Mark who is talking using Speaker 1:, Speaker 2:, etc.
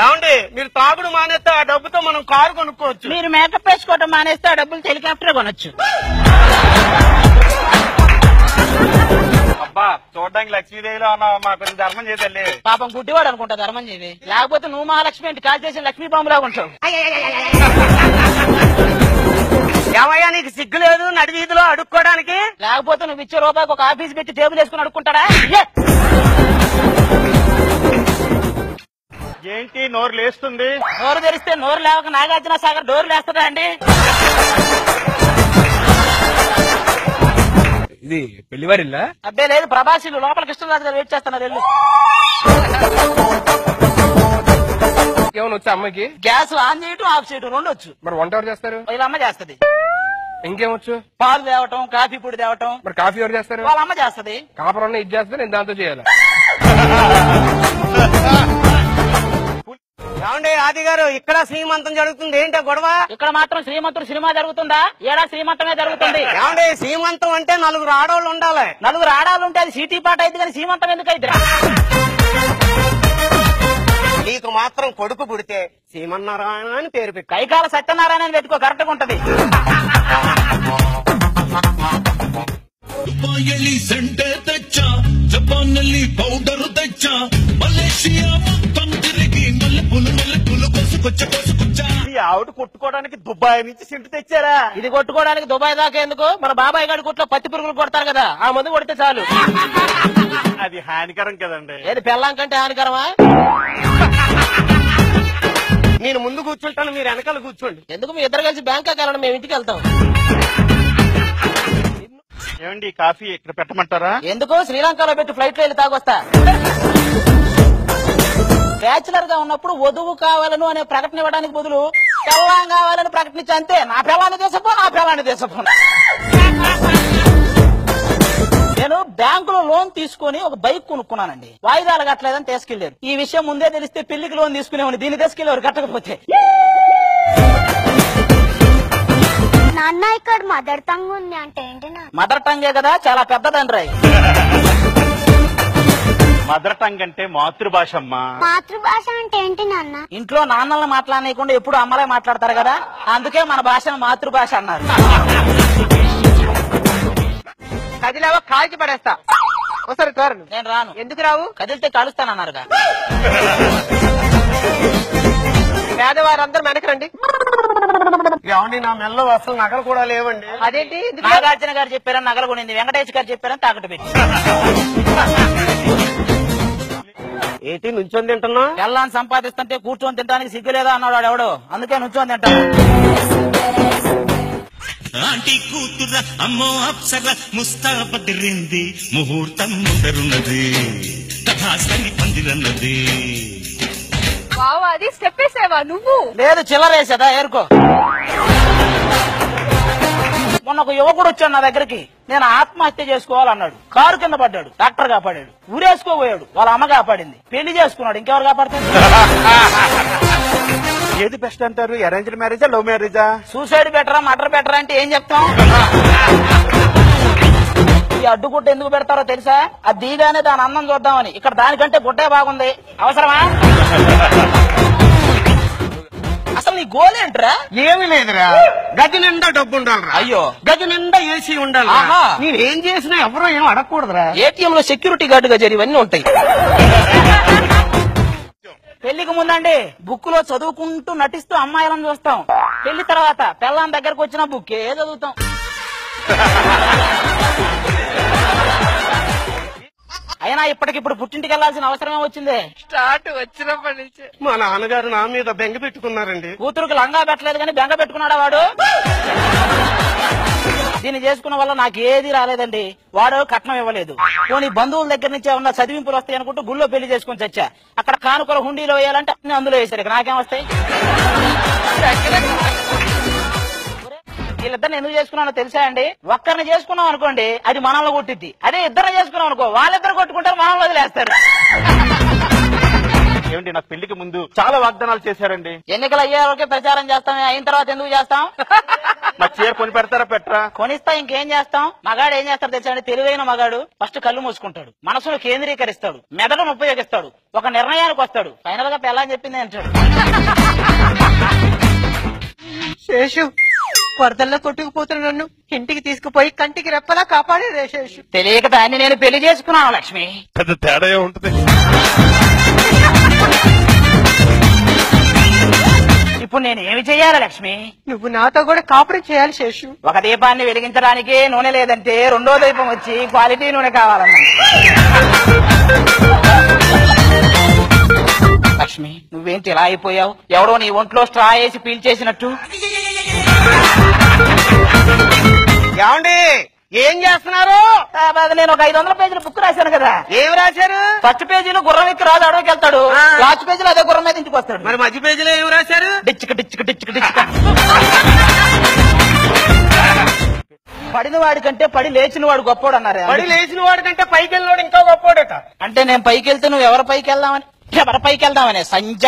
Speaker 1: ఏమండి మీరు తాగుడు మానేస్తే ఆ డబ్బుతో మనం కారు కొనుక్కోవచ్చు.
Speaker 2: మీరు మేకప్ వేసుకోవడం మానేస్తే ఆ డబ్బులు హెలికాప్టర్ కొనొచ్చు.
Speaker 1: అబ్బా చూడడానికి లక్ష్మీదేవిలో ఉన్నావు, మా కొంచెం ధర్మం చేద్దాంలే.
Speaker 2: పాపం గుడ్డివాడు అనుకుంటా ధర్మం చేసి, లేకపోతే నువ్వు మహాలక్ష్మి అంటే కాల్ చేసి లక్ష్మీ బాంబులాగా ఉంటావు.
Speaker 1: ఏమయ్యా నీకు సిగ్గు లేదు నడి వీధిలో అడుక్కోవడానికి?
Speaker 2: లేకపోతే నువ్వు ఇచ్చే రూపాయికి ఒక ఆఫీస్ పెట్టి టేబుల్ వేసుకుని అడుక్కుంటాడా?
Speaker 1: ఏంటి నోరు లేస్తుంది?
Speaker 2: నోరు తెరిస్తే నోరు లేవక నాగార్జున సాగర్ డోర్ లేస్తుందా అండి?
Speaker 3: ఇది పెళ్లివారిల్లా?
Speaker 2: అబ్బే లేదు, ప్రభాసిలు లోపల కృష్ణరాజు గారు వెయిట్ చేస్తున్నారు. వెళ్ళు.
Speaker 3: ఏమైనా వచ్చా అమ్మాయికి?
Speaker 2: గ్యాస్ ఆన్ చేయటం ఆఫ్ చేయటం రెండు వచ్చు.
Speaker 3: మరి వంట ఎవరు చేస్తారు?
Speaker 2: వాళ్ళ అమ్మ చేస్తది.
Speaker 3: ఇంకేమొచ్చు?
Speaker 2: పాలు తేవటం, కాఫీ పొడి తేవటం.
Speaker 3: మరి కాఫీ ఎవరు చేస్తారు?
Speaker 2: వాళ్ళ అమ్మ చేస్తది.
Speaker 3: కాపురం ఇది చేస్తే నేను దాంతో చేయాలి.
Speaker 1: ఏమండి ఆది గారు ఇక్కడ శ్రీమంతం జరుగుతుంది, ఏంటో గొడవ?
Speaker 2: ఇక్కడ మాత్రం శ్రీమంతుడు సినిమా జరుగుతుందా? ఏడా శ్రీమంతమే జరుగుతుంది.
Speaker 1: ఏమండి శ్రీమంతం అంటే నలుగురు ఆడవాళ్ళు ఉండాలి.
Speaker 2: నలుగురు ఆడాలు ఉంటే అది సిటీ పాట అయితే కానీ శ్రీమంతం ఎందుకు అయితే?
Speaker 1: నీకు మాత్రం కొడుకు పుడితే శ్రీమన్నారాయణ అని పేరు పెట్టు.
Speaker 2: కైకాల సత్యనారాయణ అని పెట్టుకో, కరెక్ట్ గా ఉంటది.
Speaker 4: దుబాయ్ సెంటే తెచ్చా, జపాన్ పౌడర్ తెచ్చా, మలేషియా మొత్తం తిరిగి మల్లెపూలు కోసుకొచ్చా.
Speaker 1: ఆవిడ కొట్టుకోవడానికి దుబాయ్ నుంచి సింటు తెచ్చారా?
Speaker 2: ఇది కొట్టుకోవడానికి దుబాయ్ దాకా ఎందుకు? మన బాబాయ్ గారి కొట్లో పత్తి పురుగులు కొడతారు కదా, ఆ మందు కొడితే చాలు.
Speaker 1: అది హానికరం కదండి.
Speaker 2: ఏది పెళ్ళాం కంటే హానికరమా?
Speaker 1: నేను ముందు కూర్చుంటాను, మీరు వెనకాల కూర్చోండి.
Speaker 2: ఎందుకు? మీ ఇద్దరు కలిసి బ్యాంకాక్ వెళ్ళండి, మేము ఇంటికి వెళ్తాం.
Speaker 1: ఏమండి కాఫీ ఇక్కడ పెట్టమంటారా?
Speaker 2: ఎందుకు? శ్రీలంకలో పెట్టి ఫ్లైట్ లో వెళ్ళి తాగొస్తా. బ్యాచులర్ గా ఉన్నప్పుడు వధువు కావాలను అనే ప్రకటన ఇవ్వడానికి బదులు పెళ్ళాం కావాలని ప్రకటించి అంతే. నా పెళ్ళాన్ని దేశపో, నా పెళ్ళాన్ని దేశపో. నేను బ్యాంకులో లోన్ తీసుకుని ఒక బైక్ కొనుక్కున్నానండి. వాయిదాలు కట్టలేదని తీసుకెళ్లారు. ఈ విషయం ముందే తెలిస్తే పెళ్లికి లోన్ తీసుకునేవాడిని, దీన్ని తీసుకెళ్లేవారు కట్టకపోతే.
Speaker 5: నాన్న ఇక్కడ మదర్ టంగ్ ఉంది అంటే ఏంటి?
Speaker 2: మదర్ టంగే కదా, చాలా పెద్దదండ్రాయి.
Speaker 1: మదర్ టంగ్ అంటే మాతృభాష అమ్మా.
Speaker 5: మాతృభాష అంటే ఏంటి నాన్న?
Speaker 2: ఇంట్లో నాన్నల్ని మాట్లాడనీయకుండా ఎప్పుడు అమ్మలే మాట్లాడతారు కదా, అందుకే మన భాషను మాతృభాష అన్నారు.
Speaker 6: కదిలేవో కాల్చి పడేస్తా. ఒకసారి తోరను.
Speaker 2: నేను రాను.
Speaker 6: ఎందుకు రావు?
Speaker 2: కదిలితే కలుస్తానన్నారుగా.
Speaker 6: పేదవారందరూ వెనకరండి.
Speaker 1: ఏమండి నా మెల్లో అసలు నగలు కూడా లేవండి.
Speaker 6: అదేంటి?
Speaker 2: నాగార్జున గారు చెప్పారని నగలు కొనింది, వెంకటేష్ గారు చెప్పారని తాకట్టు పెట్టి.
Speaker 1: ఏంటి నుంచొని తింటున్నా?
Speaker 2: ఎల్లాన్ని సంపాదిస్తుంటే కూర్చొని తినడానికి సిగ్గులేదా అన్నాడు వాడు ఎవడు, అందుకే నుంచొని తింటాను.
Speaker 4: ఆంటీ కూతుర అమ్మో అప్సర ముస్తాబదిరింది, ముహూర్తం ముందరున్నది, తథాస్తని పందిరన్నది.
Speaker 7: బావా అది స్టెప్ వేసావా నువ్వు?
Speaker 2: లేదు చిల్లరేసేదా ఏరుకో. మొన్న ఒక యువకుడు వచ్చాడు నా దగ్గరికి, నేను ఆత్మహత్య చేసుకోవాలన్నాడు. కారు కింద పడ్డాడు, డాక్టర్ కాపాడాడు. ఊరేసుకోబోయాడు, వాళ్ళ అమ్మ కాపాడింది. పెళ్లి చేసుకున్నాడు, ఇంకెవరు కాపాడుతారు?
Speaker 1: ఏది బెస్ట్ అంటారు? అరేంజ్డ్ మ్యారేజా లవ్ మ్యారేజా?
Speaker 2: సూసైడ్ బెటరా మర్డర్ బెటరా అంటే ఏం చెప్తాం? ఈ అడ్డుగుడ్డ ఎందుకు పెడతారో తెలుసా? అది దిగానే దాని అన్నం చూద్దామని. ఇక్కడ దానికంటే గుడ్డే బాగుంది, అవసరమా? అసలు నీ గోల్ ఏంట్రా?
Speaker 1: ఏమి లేదురా, గది నిండా డబ్బు ఉండాలిరా.
Speaker 2: అయ్యో,
Speaker 1: గది నిండా ఏసీ ఉండాలి. నేనేం చేసినా ఎవరో ఏం అడగకూడదురా.
Speaker 2: ఏటీఎం లో సెక్యూరిటీ గార్డుగా జరిగివన్నీ ఉంటాయి. పెళ్లికి ముందండి బుక్ లో చదువుకుంటూ నటిస్తూ అమ్మాయిలను చూస్తాం. పెళ్లి తర్వాత పెళ్ళాం దగ్గరకు వచ్చిన బుక్ ఏ చదువుతాం. అయినా ఇప్పటికిప్పుడు పుట్టింటికి వెళ్లాల్సిన అవసరమే వచ్చింది.
Speaker 6: స్టార్ట్ వచ్చినప్పటి నుంచి
Speaker 1: మా నాన్నగారు నా మీద బెంగ పెట్టుకున్నారండి.
Speaker 2: కూతురుకి లంగా పెట్టలేదు కానీ బెంగ పెట్టుకున్నాడా వాడు? దీన్ని చేసుకున్న వల్ల నాకు ఏది రాలేదండి. వాడు కట్నం ఇవ్వలేదు. పోనీ బంధువుల దగ్గర నుంచి ఏమన్నా చదివింపులు వస్తాయి అనుకుంటూ గుళ్ళో పెళ్లి చేసుకుని చచ్చా. అక్కడ కానుకల హుండీలో వేయాలంటే అన్ని అందులో వేసారు, నాకేం వస్తాయి? వీళ్ళిద్దరిని ఎందుకు చేసుకున్నానో తెలుసా అండి? ఒక్కరిని చేసుకున్నాం అనుకోండి అది మనల్ని కొట్టిద్ది. అదే ఇద్దరిని చేసుకున్నాం అనుకో వాళ్ళిద్దరు కొట్టుకుంటారు, మనల్ని వదిలేస్తారు.
Speaker 1: ఏమండి నాకు పెళ్లికి ముందు చాలా వాగ్దానాలు చేశారండి.
Speaker 2: ఎన్నికలు అయ్యే వరకే ప్రచారం చేస్తాం, అయిన తర్వాత ఎందుకు చేస్తాం?
Speaker 8: మా చీర కొని పెడతారా పెట్టరా?
Speaker 2: కొనిస్తా, ఇంకేం చేస్తాం. మగాడు ఏం చేస్తాడు తెలుసా అండి? తెలివైన మగాడు ఫస్ట్ కళ్ళు మూసుకుంటాడు, మనసును కేంద్రీకరిస్తాడు, మెదడును ఉపయోగిస్తాడు, ఒక నిర్ణయానికి వస్తాడు, ఫైనల్ గా పెళ్ళని చెప్పింది అంటాడు.
Speaker 6: శేషు, వరదల్లో కొట్టుకుపోతున్న నన్ను ఇంటికి తీసుకుపోయి కంటికి రెప్పలా కాపాడేదే శేషు.
Speaker 2: తెలియక దాన్ని నేను పెళ్లి చేసుకున్నాను లక్ష్మి.
Speaker 8: పెద్ద తేడా ఉంటుంది.
Speaker 2: ఇప్పుడు నేను ఏమి చెయ్యాలి లక్ష్మి?
Speaker 6: నువ్వు నాతో కూడా కాపురం చేయాలి శేషు.
Speaker 2: ఒక దీపాన్ని వెలిగించడానికి నూనె లేదంటే రెండో దీపం వచ్చి క్వాలిటీ నూనె కావాలన్నా. లక్ష్మి, నువ్వేంటి ఇలా అయిపోయావు? ఎవడో నీ ఒంట్లో స్ట్రా వేసి పీల్చేసినట్టు.
Speaker 1: ఏమండి ఏం చేస్తున్నారు?
Speaker 2: నేను ఒక 500 పేజీల బుక్ రాశాను కదా.
Speaker 1: ఏమి రాశారు?
Speaker 2: ఫస్ట్ పేజీలో గుర్రం ఎక్కి రాజు అడవికి వెళ్తాడు, లాస్ట్ పేజీలో అదే గుర్రం మీద ఇంటికి వస్తాడు.
Speaker 1: మరి మధ్య పేజీలో ఏమి రాశారు?
Speaker 2: డిచ్చుక డిచ్చుక డిచ్చుక డిచ్చుక. పడిన వాడి కంటే పడి లేచిన వాడు గొప్పోడు అన్నారు.
Speaker 1: పడి లేచిన వాడి కంటే పైకి వెళ్ళినోడు ఇంకా గొప్పోడట.
Speaker 2: అంటే నేను పైకి వెళ్తే నువ్వు ఎవరి పైకి వెళ్దామని సంజ